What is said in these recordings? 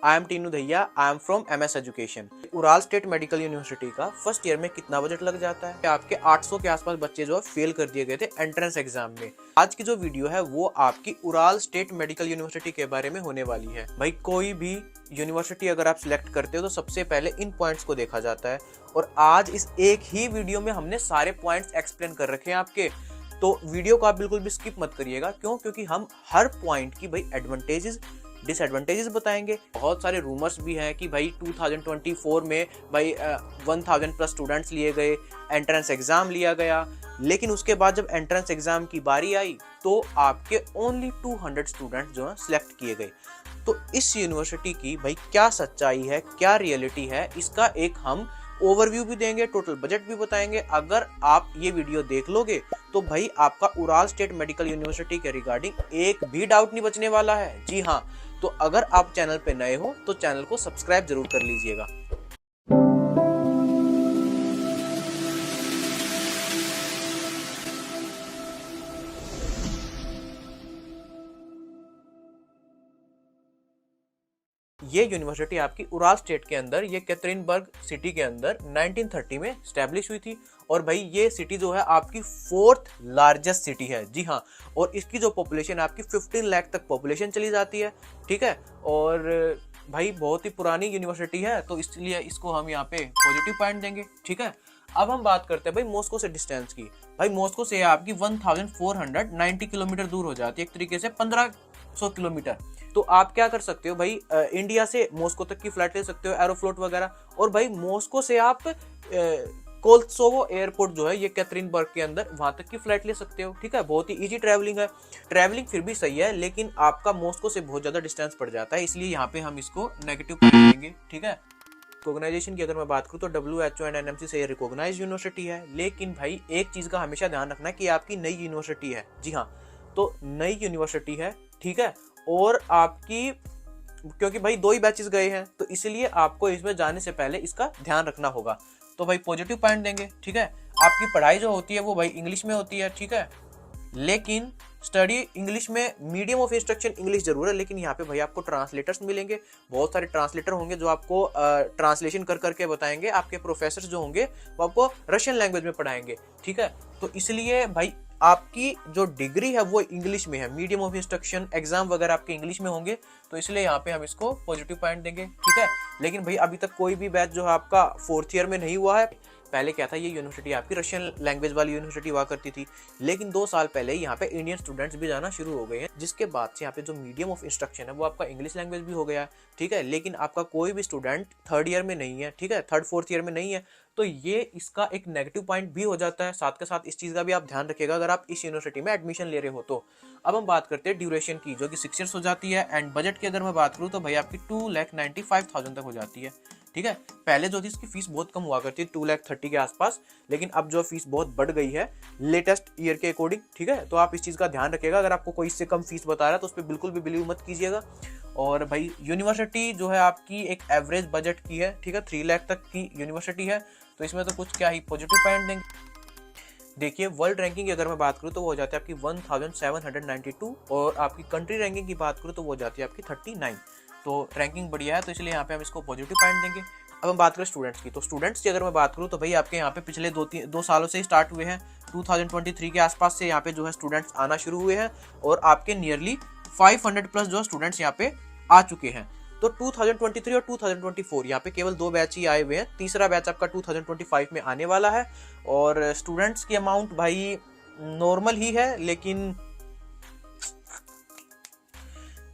I am Tinu Dahiya, I am from MS education. Ural state medical university का first year में कितना budget लग जाता है? आपके 800 के आसपास बच्चे जो है फेल कर दिए गए थे एंट्रेंस एग्जाम में। आज की जो वीडियो है वो आपकी उराल स्टेट मेडिकल यूनिवर्सिटी के बारे में होने वाली है। भाई कोई भी यूनिवर्सिटी अगर आप सिलेक्ट करते हो तो सबसे पहले इन पॉइंट्स को देखा जाता है, और आज इस एक ही वीडियो में हमने सारे पॉइंट्स एक्सप्लेन कर रखे हैं आपके। तो वीडियो को आप बिल्कुल भी स्किप मत करिएगा, क्यों? क्योंकि हम हर पॉइंट की भाई एडवांटेजेस डिसएडवांटेजेस बताएंगे। बहुत सारे रूमर्स भी हैं कि भाई 2024 में भाई 1000 प्लस स्टूडेंट्स लिए गए, एंट्रेंस एग्जाम लिया गया, लेकिन उसके बाद जब एंट्रेंस एग्जाम की बारी आई तो आपके ओनली 200 स्टूडेंट्स जो हैं सिलेक्ट किए गए। तो इस यूनिवर्सिटी की भाई क्या सच्चाई है, क्या रियलिटी है, इसका एक हम ओवरव्यू भी देंगे, टोटल बजट भी बताएंगे। अगर आप ये वीडियो देख लोगे तो भाई आपका उराल स्टेट मेडिकल यूनिवर्सिटी के रिगार्डिंग एक भी डाउट नहीं बचने वाला है। जी हाँ, तो अगर आप चैनल पे नए हो तो चैनल को सब्सक्राइब जरूर कर लीजिएगा। ये यूनिवर्सिटी आपकी उराल स्टेट के अंदर, ये कैथरीनबर्ग सिटी के अंदर 1930 में स्टैब्लिश हुई थी। और भाई ये सिटी जो है आपकी 4th लार्जेस्ट सिटी है। जी हाँ, और इसकी जो पॉपुलेशन आपकी 15 लाख तक पॉपुलेशन चली जाती है। ठीक है, और भाई बहुत ही पुरानी यूनिवर्सिटी है, तो इसलिए इसको हम यहाँ पे पॉजिटिव पॉइंट देंगे। ठीक है, अब हम बात करते हैं भाई मॉस्को से डिस्टेंस की। भाई मॉस्को से आपकी 1490 किलोमीटर दूर हो जाती है, एक तरीके से 1500 किलोमीटर। तो आप क्या कर सकते हो भाई, इंडिया से मॉस्को तक की फ्लाइट ले सकते हो, एरोफ्लोट वगैरह। और भाई मॉस्को से आप कोल्सोवो एयरपोर्ट जो है ये कैथरीनबर्ग के अंदर, वहां तक की फ्लाइट ले सकते हो। ठीक है, बहुत ही इजी ट्रैवलिंग है। ट्रैवलिंग फिर भी सही है, लेकिन आपका मॉस्को से बहुत ज्यादा डिस्टेंस पड़ जाता है, इसलिए यहाँ पे हम इसको नेगेटिव पॉइंट देंगे। ठीक है, रिकॉग्नाइजेशन की अगर मैं बात करूँ तो WHO एंड NMC से ये रिकॉग्नाइज यूनिवर्सिटी है। लेकिन भाई एक चीज का हमेशा ध्यान रखना है कि आपकी नई यूनिवर्सिटी है। जी हाँ, तो नई यूनिवर्सिटी है। ठीक है, और आपकी क्योंकि भाई 2 ही बैचेस गए हैं, तो इसलिए आपको इसमें जाने से पहले इसका ध्यान रखना होगा। तो भाई पॉजिटिव पॉइंट देंगे। ठीक है, आपकी पढ़ाई जो होती है वो भाई इंग्लिश में होती है। ठीक है, लेकिन स्टडी इंग्लिश में, मीडियम ऑफ इंस्ट्रक्शन इंग्लिश जरूर है, लेकिन यहाँ पे भाई आपको ट्रांसलेटर्स मिलेंगे। बहुत सारे ट्रांसलेटर होंगे जो आपको ट्रांसलेशन कर करके बताएंगे। आपके प्रोफेसर जो होंगे वो आपको रशियन लैंग्वेज में पढ़ाएंगे। ठीक है, तो इसलिए भाई आपकी जो डिग्री है वो इंग्लिश में है, मीडियम ऑफ इंस्ट्रक्शन, एग्जाम वगैरह आपके इंग्लिश में होंगे, तो इसलिए यहाँ पे हम इसको पॉजिटिव पॉइंट देंगे। ठीक है, लेकिन भाई अभी तक कोई भी बैच जो है आपका 4th ईयर में नहीं हुआ है। पहले क्या था, ये यूनिवर्सिटी आपकी रशियन लैंग्वेज वाली यूनिवर्सिटी हुआ करती थी, लेकिन 2 साल पहले यहाँ पे इंडियन स्टूडेंट्स भी जाना शुरू हो गए हैं, जिसके बाद से यहाँ पे जो मीडियम ऑफ इंस्ट्रक्शन है वो आपका इंग्लिश लैंग्वेज भी हो गया। ठीक है, लेकिन आपका कोई भी स्टूडेंट 3rd ईयर में नहीं है। ठीक है, 3rd 4th ईयर में नहीं है, तो ये इसका एक नेगेटिव पॉइंट भी हो जाता है। साथ के साथ इस चीज़ का भी आप ध्यान रखिएगा अगर आप इस यूनिवर्सिटी में एडमिशन ले रहे हो तो। अब हम बात करते हैं ड्यूरेशन की, जो कि 6 ईयर्स हो जाती है। एंड बजट की अगर मैं बात करूँ तो भाई आपकी 2,95,000 तक हो जाती है। ठीक है, पहले जो थी इसकी फीस बहुत कम हुआ करती है, 2,30,000 के आसपास, लेकिन अब जो फीस बहुत बढ़ गई है लेटेस्ट ईयर के अकॉर्डिंग। ठीक है, तो आप इस चीज़ का ध्यान रखिएगा, अगर आपको कोई इससे कम फीस बता रहा है तो उस पर बिल्कुल भी बिलीव मत कीजिएगा। और भाई यूनिवर्सिटी जो है आपकी एक एवरेज बजट की है। ठीक है, 3 लाख तक की यूनिवर्सिटी है, तो इसमें तो कुछ क्या ही पॉजिटिव पॉइंट देंगे। देखिए, वर्ल्ड रैंकिंग की अगर मैं बात करूँ तो वो हो जाती है आपकी 1792, और आपकी कंट्री रैंकिंग की बात करूँ तो वो हो जाती है आपकी 39। तो रैंकिंग बढ़िया है, तो इसलिए यहाँ पे हम इसको पॉजिटिव पॉइंट देंगे। अब हम बात करें स्टूडेंट्स की, तो स्टूडेंट्स की अगर मैं बात करूँ तो भाई आपके यहाँ पे पिछले 2 सालों से ही स्टार्ट हुए हैं। 2023 के आसपास से यहाँ पे जो है स्टूडेंट्स आना शुरू हुए हैं, और आपके नियरली 500 प्लस जो स्टूडेंट्स यहाँ पे आ चुके हैं। तो 2023 और 2024 यहाँ पे केवल 2 बैच ही आए हुए हैं, तीसरा बैच आपका 2025 में आने वाला है। और स्टूडेंट्स की अमाउंट भाई नॉर्मल ही है, लेकिन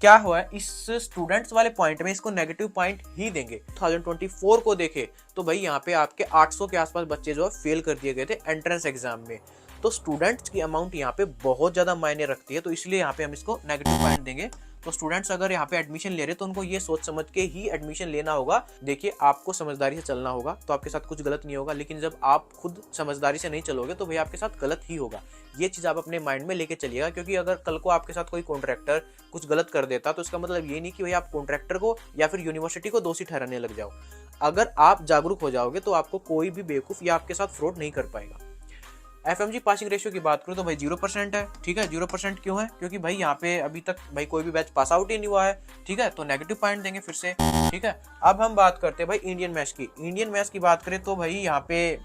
क्या हुआ है, इस स्टूडेंट्स वाले पॉइंट में इसको नेगेटिव पॉइंट ही देंगे। 2024 को देखे तो भाई यहाँ पे आपके 800 के आसपास बच्चे जो है फेल कर दिए गए थे एंट्रेंस एग्जाम में। तो स्टूडेंट्स की अमाउंट यहाँ पे बहुत ज्यादा मायने रखती है, तो इसलिए यहाँ पे हम इसको नेगेटिव पॉइंट देंगे। तो स्टूडेंट्स अगर यहाँ पे एडमिशन ले रहे तो उनको ये सोच समझ के ही एडमिशन लेना होगा। देखिए, आपको समझदारी से चलना होगा तो आपके साथ कुछ गलत नहीं होगा, लेकिन जब आप खुद समझदारी से नहीं चलोगे तो भाई आपके साथ गलत ही होगा। ये चीज़ आप अपने माइंड में लेके चलिएगा, क्योंकि अगर कल को आपके साथ कोई कॉन्ट्रैक्टर कुछ गलत कर देता तो इसका मतलब ये नहीं कि भाई आप कॉन्ट्रैक्टर को या फिर यूनिवर्सिटी को दोषी ठहराने लग जाओ। अगर आप जागरूक हो जाओगे तो आपको कोई भी बेवकूफ़ या आपके साथ फ्रॉड नहीं कर पाएगा। FMG पासिंग रेशियो की बात करूँ तो भाई 0% है, ठीक है। 0% क्यों है? क्योंकि भाई यहाँ पे अभी तक भाई कोई भी बैच पास आउट ही नहीं हुआ है, ठीक है, तो नेगेटिव पॉइंट देंगे फिर से, ठीक है। अब हम बात करते हैं भाई इंडियन मैच की। इंडियन मैच की बात करें तो भाई यहाँ पे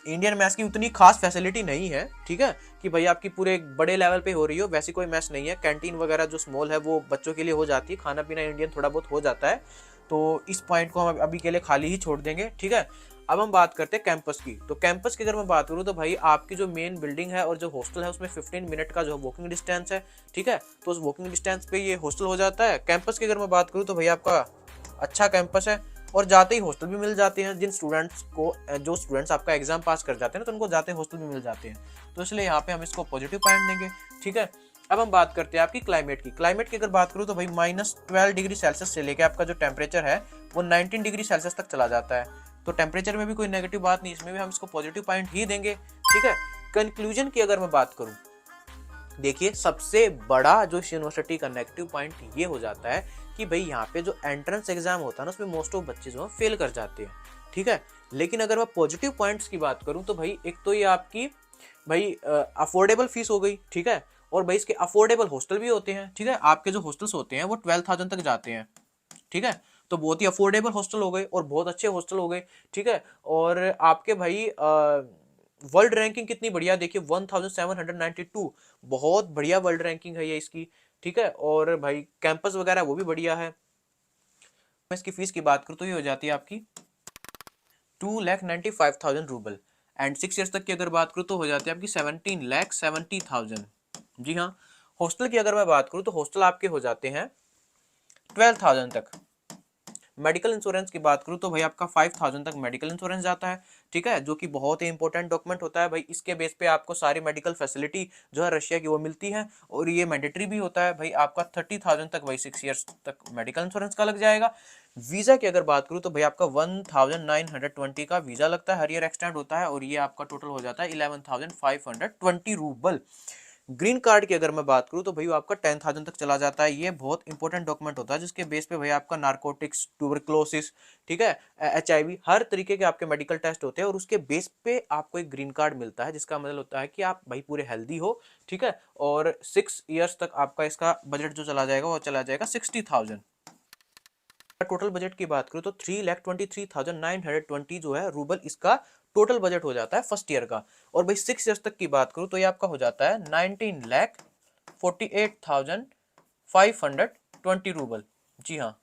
इंडियन मैच की उतनी खास फैसिलिटी नहीं है, ठीक है, कि भाई आपकी पूरे बड़े लेवल पे हो रही हो, वैसी कोई मैच नहीं है। कैंटीन वगैरह जो स्मॉल है वो बच्चों के लिए हो जाती है, खाना पीना इंडियन थोड़ा बहुत हो जाता है, तो इस पॉइंट को हम अभी के लिए खाली ही छोड़ देंगे, ठीक है। अब हम बात करते हैं कैंपस की। तो कैंपस की अगर मैं बात करूँ तो भाई आपकी जो मेन बिल्डिंग है और जो हॉस्टल है उसमें 15 मिनट का जो वॉकिंग डिस्टेंस है, ठीक है, तो उस वॉकिंग डिस्टेंस पे ये हॉस्टल हो जाता है। कैंपस की अगर मैं बात करूँ तो भाई आपका अच्छा कैंपस है और जाते ही हॉस्टल भी मिल जाते हैं। जिन स्टूडेंट्स को जो स्टूडेंट्स आपका एग्जाम पास कर जाते हैं ना, तो उनको जाते ही हॉस्टल भी मिल जाते हैं, तो इसलिए यहाँ पे हम इसको पॉजिटिव पॉइंट देंगे, ठीक है। अब हम बात करते हैं आपकी क्लाइमेट की। क्लाइमेट की अगर बात करूँ तो भाई -12 डिग्री सेल्सियस से लेकर आपका जो टेम्परेचर है वो 19 डिग्री सेल्सियस तक चला जाता है, तो टेम्परेचर में भी कोई नेगेटिव बात नहीं, इसमें भी हम इसको पॉजिटिव पॉइंट ही देंगे, ठीक है। कंक्लूजन की अगर मैं बात करूँ, देखिए सबसे बड़ा जो इस यूनिवर्सिटी का नेगेटिव पॉइंट ये हो जाता है कि भाई यहाँ पे जो एंट्रेंस एग्जाम होता है ना उसमें मोस्ट ऑफ बच्चे जो है फेल कर जाते हैं, ठीक है। लेकिन अगर मैं पॉजिटिव पॉइंट्स की बात करूँ तो भाई एक तो ये आपकी भाई अफोर्डेबल फीस हो गई, ठीक है, और भाई इसके अफोर्डेबल हॉस्टल भी होते हैं, ठीक है। आपके जो हॉस्टल्स होते हैं वो 12,000 तक जाते हैं, ठीक है, तो बहुत ही अफोर्डेबल हॉस्टल हो गए और बहुत अच्छे हॉस्टल हो गए, ठीक है। और आपके भाई वर्ल्ड रैंकिंग कितनी बढ़िया, देखिए 1792, बहुत बढ़िया वर्ल्ड रैंकिंग है ये इसकी, ठीक है। और भाई कैंपस वगैरह वो भी बढ़िया है। मैं इसकी फीस की बात करूँ तो ये हो जाती है आपकी 2,95,000 रूबल, एंड 6 ईयर्स तक की अगर बात करूँ तो हो जाती है आपकी 17,70,000। जी हाँ। हॉस्टल की अगर मैं बात करूँ तो हॉस्टल आपके हो जाते हैं 12,000 तक। मेडिकल इंश्योरेंस की बात करूँ तो भाई आपका 5,000 तक मेडिकल इंश्योरेंस जाता है, ठीक है, जो कि बहुत ही इंपॉर्टेंट डॉक्यूमेंट होता है भाई। इसके बेस पे आपको सारी मेडिकल फैसिलिटी जो है रशिया की वो मिलती है, और ये मैंडेटरी भी होता है भाई। आपका 30,000 तक भाई 6 ईयर्स तक मेडिकल इंश्योरेंस का लग जाएगा। वीजा की अगर बात करूँ तो भाई आपका 1920 का वीजा लगता है, हर ईयर एक्सटेंड होता है, और ये आपका टोटल हो जाता है 11,520 रूबल। ग्रीन कार्ड की अगर मैं बात करूँ तो भाई आपका 10,000 तक चला जाता है। ये बहुत इंपॉर्टेंट डॉक्यूमेंट होता है जिसके बेस पे भाई आपका नारकोटिक्स, ट्यूबरक्लोसिस, ठीक है, HIV, हर तरीके के आपके मेडिकल टेस्ट होते हैं, और उसके बेस पे आपको एक ग्रीन कार्ड मिलता है, जिसका मतलब होता है कि आप भाई पूरे हेल्दी हो, ठीक है। और 6 ईयर्स तक आपका इसका बजट जो चला जाएगा वो चला जाएगा 60,000। टोटल बजट की बात करूँ तो 3,23,920 जो है रूबल इसका टोटल बजट हो जाता है फर्स्ट ईयर का। और भाई 6 ईयर्स तक की बात करूँ तो ये आपका हो जाता है 19,48,520 रूबल। जी हाँ,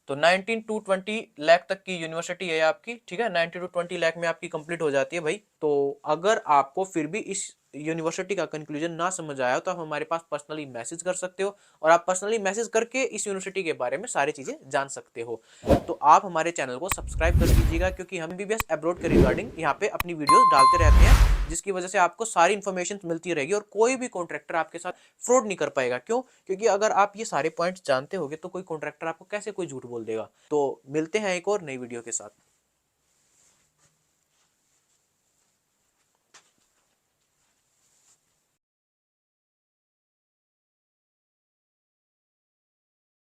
तो 19 to 20 लाख तक की यूनिवर्सिटी है आपकी, ठीक है, 19 to 20 लाख में आपकी कंप्लीट हो जाती है भाई। तो अगर आपको फिर भी इस यूनिवर्सिटी का कंक्लूजन ना समझ आया तो आप हमारे पास पर्सनली मैसेज कर सकते हो, और आप पर्सनली मैसेज करके इस यूनिवर्सिटी के बारे में सारी चीजें जान सकते हो। तो आप हमारे चैनल को सब्सक्राइब कर दीजिएगा, क्योंकि हम MBBS अब्रॉड के रिगार्डिंग यहाँ पे अपनी वीडियोस डालते रहते हैं, जिसकी वजह से आपको सारी इन्फॉर्मेशन मिलती रहेगी, और कोई भी कॉन्ट्रैक्टर आपके साथ फ्रॉड नहीं कर पाएगा। क्यों? क्योंकि अगर आप ये सारे पॉइंट्स जानते होगे तो कोई कॉन्ट्रैक्टर आपको कैसे कोई झूठ बोल देगा। तो मिलते हैं एक और नई वीडियो के साथ।